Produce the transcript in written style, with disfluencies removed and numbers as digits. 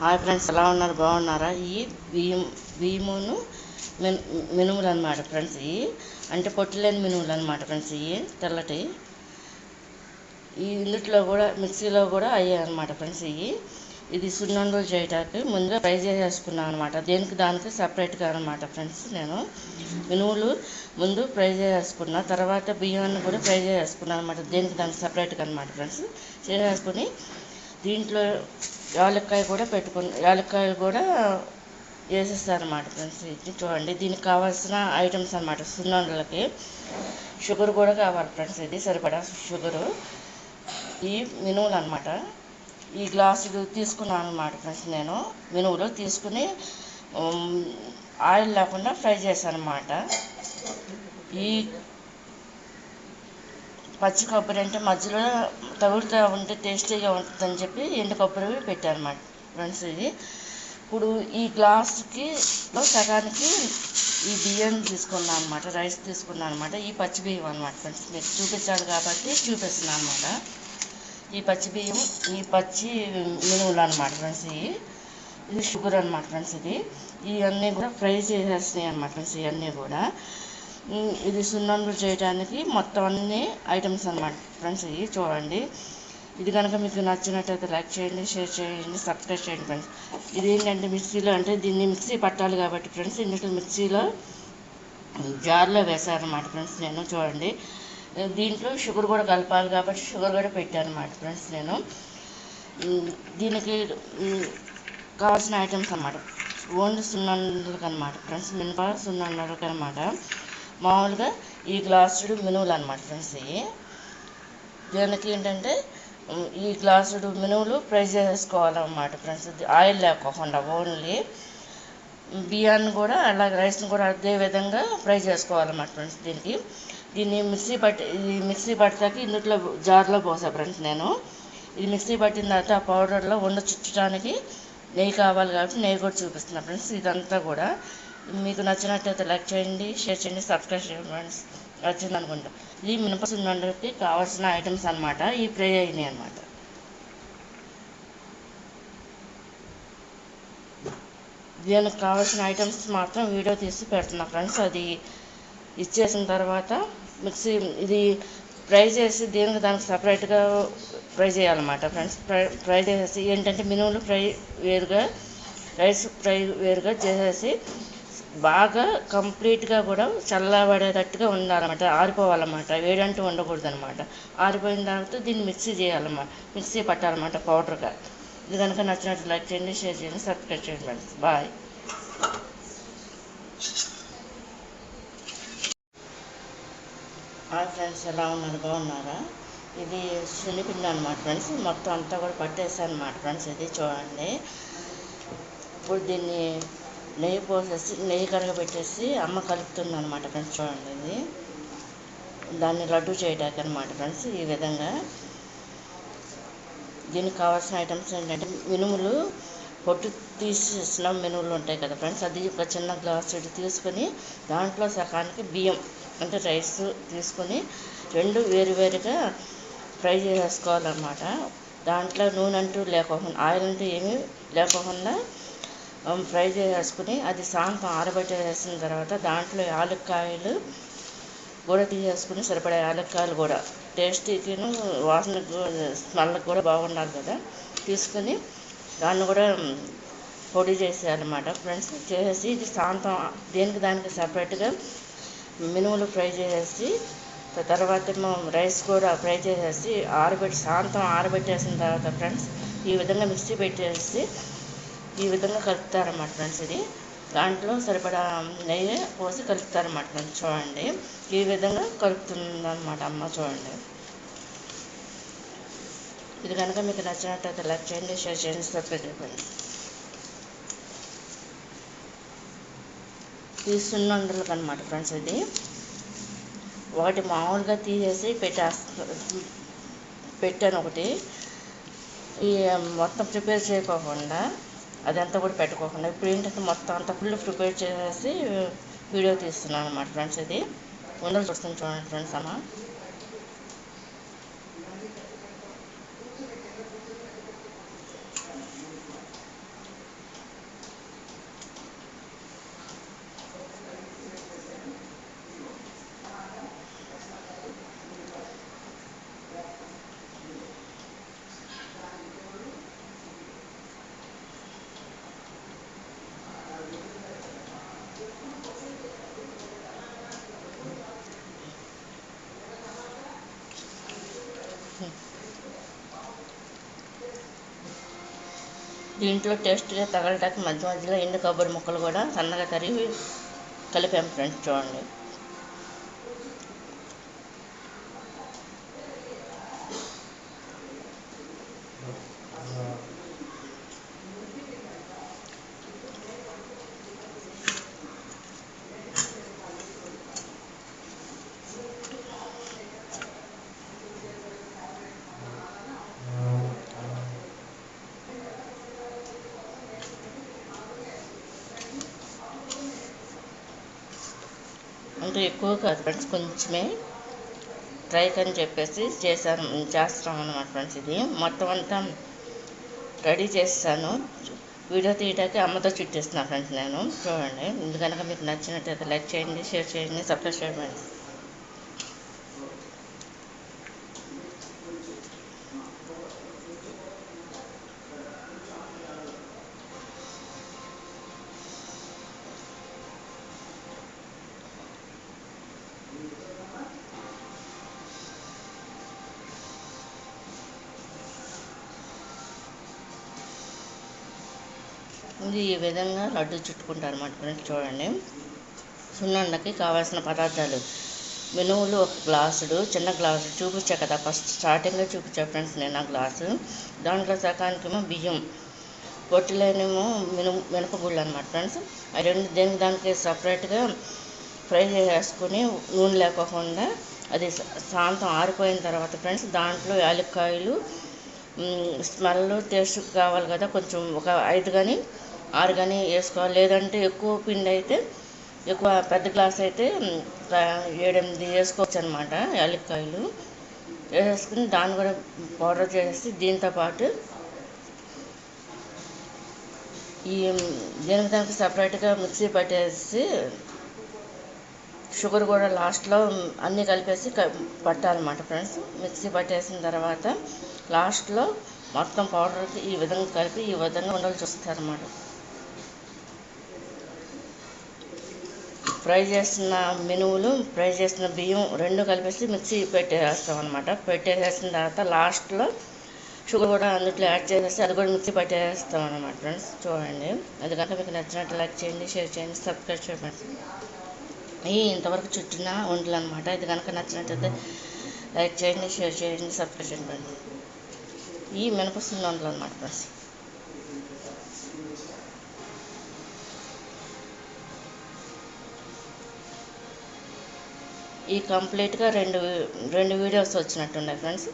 Hi friends, ఎలా ఉన్నారు? బాగున్నారా? ఈ బియ్యమును మినుములు అనమాట ఫ్రెండ్స్. ఇవి అంటే పొట్టులేని మినుములు అనమాట ఫ్రెండ్స్. ఇవి తెల్లటి ఇందుట్లో కూడా మిక్సీలో కూడా అయ్యాయి అనమాట ఫ్రెండ్స్. ఇది సున్నుండలు చేయటానికి ముందుగా ఫ్రై చేసేసుకున్నాను అనమాట. దేనికి దానికి సపరేట్గా అనమాట ఫ్రెండ్స్. నేను మినుములు ముందు ఫ్రై చేసేసుకున్నా, తర్వాత బియ్యాన్ని కూడా ఫ్రై చేసేసుకున్నాను అనమాట. దేనికి దానికి సపరేట్గా అనమాట ఫ్రెండ్స్. చేసేసుకుని దీంట్లో యాలక్కాయ కూడా వేసేస్తారన్నమాట ఫ్రెండ్స్. ఇది చూడండి, దీనికి కావాల్సిన ఐటమ్స్ అనమాట. సున్నుండలకి షుగర్ కూడా కావాలి ఫ్రెండ్స్. ఇది సరిపడా షుగరు. ఈ మినుములు అనమాట. ఈ గ్లాసులు తీసుకున్నాను అనమాట ఫ్రెండ్స్. నేను మినుములు తీసుకుని ఆయిల్ లేకుండా ఫ్రై చేశాను అనమాట. ఈ పచ్చి కొబ్బరి అంటే మధ్యలో తగులుతూ ఉంటే టేస్టీగా ఉంటుందని చెప్పి ఎండు కొబ్బరి పెట్టాను అన్నమాట ఫ్రెండ్స్. ఇది ఇప్పుడు ఈ గ్లాసుకి సగానికి ఈ బియ్యం తీసుకున్నాను అనమాట, రైస్ తీసుకున్నాను అనమాట. ఈ పచ్చి బియ్యం అనమాట ఫ్రెండ్స్. మీరు చూపించాలి కాబట్టి చూపిస్తున్నాను అనమాట. ఈ పచ్చి బియ్యం, ఈ పచ్చి మినుములు అనమాట ఫ్రెండ్స్. ఇది షుగర్ అనమాట ఫ్రెండ్స్. ఇవన్నీ కూడా ఫ్రై చేసేసినాయి అనమాట ఫ్రెండ్స్. ఇవన్నీ కూడా ఇది సున్నుండలు చేయడానికి మొత్తం అన్ని ఐటమ్స్ అనమాట ఫ్రెండ్స్. ఇవి చూడండి. ఇది కనుక మీకు నచ్చినట్టయితే లైక్ చేయండి, షేర్ చేయండి, సబ్స్క్రైబ్ చేయండి ఫ్రెండ్స్. ఇది ఏంటంటే మిక్సీలో, అంటే దీన్ని మిక్సీ పట్టాలి కాబట్టి ఫ్రెండ్స్, ఇందులో మిక్సీలో జార్లో వేసారనమాట ఫ్రెండ్స్. నేను చూడండి, దీంట్లో షుగర్ కూడా కలపాలి కాబట్టి షుగర్ కూడా పెట్టాను అనమాట ఫ్రెండ్స్. నేను దీనికి కావాల్సిన ఐటమ్స్ అన్నమాట. ఓన్లీ సున్నుండలకు అనమాట ఫ్రెండ్స్. మినప సున్నుండలకు అనమాట. మామూలుగా ఈ గ్లాసుడు మినువులు అనమాట ఫ్రెండ్స్. దీనికి ఏంటంటే ఈ గ్లాసుడు మినువులు ఫ్రై చేసుకోవాలన్నమాట ఫ్రెండ్స్. ఆయిల్ లేకోకుండా ఓన్లీ బియ్యాన్ని కూడా అలాగే రైస్ని కూడా అదే విధంగా ఫ్రై చేసుకోవాలన్నమాట ఫ్రెండ్స్. దీన్ని మిక్సీ పట్టాక ఇందులో జార్లో పోసా ఫ్రెండ్స్. నేను ఇది మిక్సీ పట్టిన తర్వాత ఆ పౌడర్లో చుట్టడానికి నెయ్యి కావాలి కాబట్టి నెయ్యి కూడా చూపిస్తున్నాను ఫ్రెండ్స్. ఇదంతా కూడా మీకు నచ్చినట్టయితే లైక్ చేయండి, షేర్ చేయండి, సబ్స్క్రైబ్ చేయండి ఫ్రెండ్స్. వచ్చింది అనుకుంటా. ఇది మినప సున్నుండలకి కావాల్సిన ఐటమ్స్ అనమాట. ఈ ఫ్రై అయినాయి అనమాట. దీనికి కావాల్సిన ఐటమ్స్ మాత్రం వీడియో తీసి పెడుతున్నా ఫ్రెండ్స్. అది ఇచ్చేసిన తర్వాత ఇది ఫ్రై చేసి దానికి సపరేట్గా ఫ్రై చేయాలన్నమాట ఫ్రెండ్స్. ఫ్రై చేసేసి ఏంటంటే మినుములు ఫ్రై వేరుగా, రైస్ ఫ్రై వేరుగా చేసేసి బాగా కంప్లీట్గా కూడా చల్లబడేటట్టుగా ఉండాలన్నమాట. ఆరిపోవాలన్నమాట. వేడంటూ ఉండకూడదు అనమాట. ఆరిపోయిన తర్వాత దీన్ని మిక్సీ చేయాలన్నమాట, మిక్సీ పట్టాలన్నమాట పౌడర్గా. ఇది కనుక నచ్చినట్టు లైక్ చేయండి, షేర్ చేయండి, సబ్స్క్రైబ్ చేయండి ఫ్రెండ్స్. బాయ్. హాయ్ ఫ్రెండ్స్, ఎలా ఉన్నారు? బాగున్నారా? ఇది శనగపిండి అనమాట ఫ్రెండ్స్. మొత్తం అంతా కూడా పట్టేసాను అనమాట ఫ్రెండ్స్. ఇది చూడండి. ఇప్పుడు దీన్ని నెయ్యి పోసేసి, నెయ్యి కరగబెట్టేసి అమ్మ కలుపుతుంది అనమాట ఫ్రెండ్స్. చూడండి, ఇది దాన్ని లడ్డు చేయడానికి అనమాట ఫ్రెండ్స్. ఈ విధంగా దీనికి కావాల్సిన ఐటమ్స్ ఏంటంటే మినుములు, పొట్టు తీసేసిన మినుములు ఉంటాయి కదా ఫ్రెండ్స్. అది ఒక చిన్న గ్లాసు తీసుకొని దాంట్లో సగానికి బియ్యం అంటే రైస్ తీసుకొని రెండు వేరువేరుగా ఫ్రై చేసేసుకోవాలన్నమాట. దాంట్లో నూనె అంటూ లేకోకుండా, ఆయిల్ అంటూ ఏమీ లేకోకుండా ఫ్రై చేసేసుకుని అది సాయంత్రం ఆరబెట్టేసిన తర్వాత దాంట్లో యాలక్కాయలు కూడా తీసేసుకుని, సరిపడే యాలక్కాయలు కూడా టేస్టీకి, వాసనకు, స్మెల్కి కూడా బాగుండాలి కదా, తీసుకుని దాన్ని కూడా పొడి చేసేయాలన్నమాట ఫ్రెండ్స్. చేసేసి ఇది సాయంత్రం దేనికి దానికి సపరేట్గా మినుములు ఫ్రై చేసేసి తర్వాత రైస్ కూడా ఫ్రై చేసేసి సాయంత్రం ఆరబెట్టేసిన తర్వాత ఫ్రెండ్స్ ఈ విధంగా మిక్సీ పెట్టేసి ఈ విధంగా కలుపుతారన్నమాట ఫ్రెండ్స్. ఇది దాంట్లో సరిపడా నెయ్యి పోసి కలుపుతారన్నమాట ఫ్రెండ్స్. చూడండి, ఈ విధంగా కలుపుతుందన్నమాట అమ్మ. చూడండి, ఇది కనుక మీకు నచ్చినట్టయితే లైక్ చేయండి, షేర్ చేయండి, సబ్స్క్రైబ్ చేయండి. ఈ సున్నుండలకు అనమాట ఫ్రెండ్స్. ఇది ఒకటి మామూలుగా తీసేసి పెట్టాను ఒకటి. ఈ మొత్తం ప్రిపేర్ చేయకోకుండా, అదంతా కూడా పెట్టుకోకుండా, ఇప్పుడు ఏంటంటే మొత్తం అంతా ఫుల్ ప్రిపేర్ చేసేసి వీడియో తీస్తున్నాను అనమాట ఫ్రెండ్స్. ఇది ఉండలు చూస్తుంది చూడండి ఫ్రెండ్స్. అమ్మ దీంట్లో టేస్ట్గా తగలటానికి మధ్య మధ్యలో ఎండు కొబ్బరి ముక్కలు కూడా సన్నగా తరిగి కలిపాము ఫ్రెండ్స్. చూడండి. అంటే ఎక్కువ కాదు ఫ్రెండ్స్, కొంచెమే ట్రైక్ అని చెప్పేసి చేస్తాం అన్నమాట ఫ్రెండ్స్. ఇది మొత్తం అంతా రెడీ చేస్తాను. వీడియో తీయడానికి అమ్మతో చుట్టిస్తున్నాను ఫ్రెండ్స్ నేను. చూడండి. ఇది కనుక మీకు నచ్చినట్టయితే లైక్ చేయండి, షేర్ చేయండి, సబ్స్క్రైబ్ చేయండి. ఇది ఈ విధంగా లడ్డు చుట్టుకుంటారు అన్నమాట ఫ్రెండ్స్. చూడండి. సున్నుండకి కావాల్సిన పదార్థాలు: మినుములు 1 గ్లాసుడు, చిన్న గ్లాసు చూపించా కదా, ఫస్ట్ స్టార్టింగ్లో చూపించా ఫ్రెండ్స్ నేను ఆ గ్లాసు. దాంట్లో సగానికేమో బియ్యం, పొట్టులేనేమో మినపగుళ్ళు అనమాట ఫ్రెండ్స్. ఆ రెండు దానికి సపరేట్గా ఫ్రై చేసుకుని నూనె లేకోకుండా అది సాయంత్రం ఆరిపోయిన తర్వాత ఫ్రెండ్స్ దాంట్లో యాలక్కాయలు, స్మెల్ టేస్ట్ కావాలి కదా, కొంచెం ఒక 5 కానీ 6 కానీ వేసుకోవాలి. లేదంటే ఎక్కువ పిండి అయితే, ఎక్కువ పెద్ద గ్లాస్ అయితే 7-8 వేసుకోవచ్చు అనమాట యాలక్కాయలు వేసుకుని దాన్ని కూడా పౌడర్ చేసి దీంతోపాటు ఈ దానికి సపరేట్గా మిక్సీ పట్టేసి షుగర్ కూడా లాస్ట్లో అన్నీ కలిపేసి పట్టాలన్నమాట ఫ్రెండ్స్. మిక్సీ పట్టేసిన తర్వాత లాస్ట్లో మొత్తం పౌడర్కి ఈ విధంగా కలిపి ఈ విధంగా ఉండలు చూస్తారన్నమాట. ఫ్రై చేసిన మినుములు, ఫ్రై చేసిన బియ్యం రెండు కలిపేసి మిక్సీ పెట్టేస్తాం అనమాట. పెట్టేసిన తర్వాత లాస్ట్లో షుగర్ కూడా అందులో యాడ్ చేసేసి అది కూడా మిక్సీ పట్టేస్తాం అనమాట ఫ్రెండ్స్. చూడండి. అది కనుక మీకు నచ్చినట్టు లైక్ చేయండి, షేర్ చేయండి, సబ్స్క్రైబ్ చేయండి. ఇంతవరకు చుట్టిన వంటలు అనమాట. ఇది కనుక నచ్చినట్టయితే లైక్ చేయండి, షేర్ చేయండి, సబ్స్క్రైబ్ చేయండి. ఈ మినపసున్న వంటలు అనమాట ఫ్రెండ్స్. ఈ కంప్లీట్గా రెండు వీడియోస్ వచ్చినట్టున్నాయి ఫ్రెండ్స్.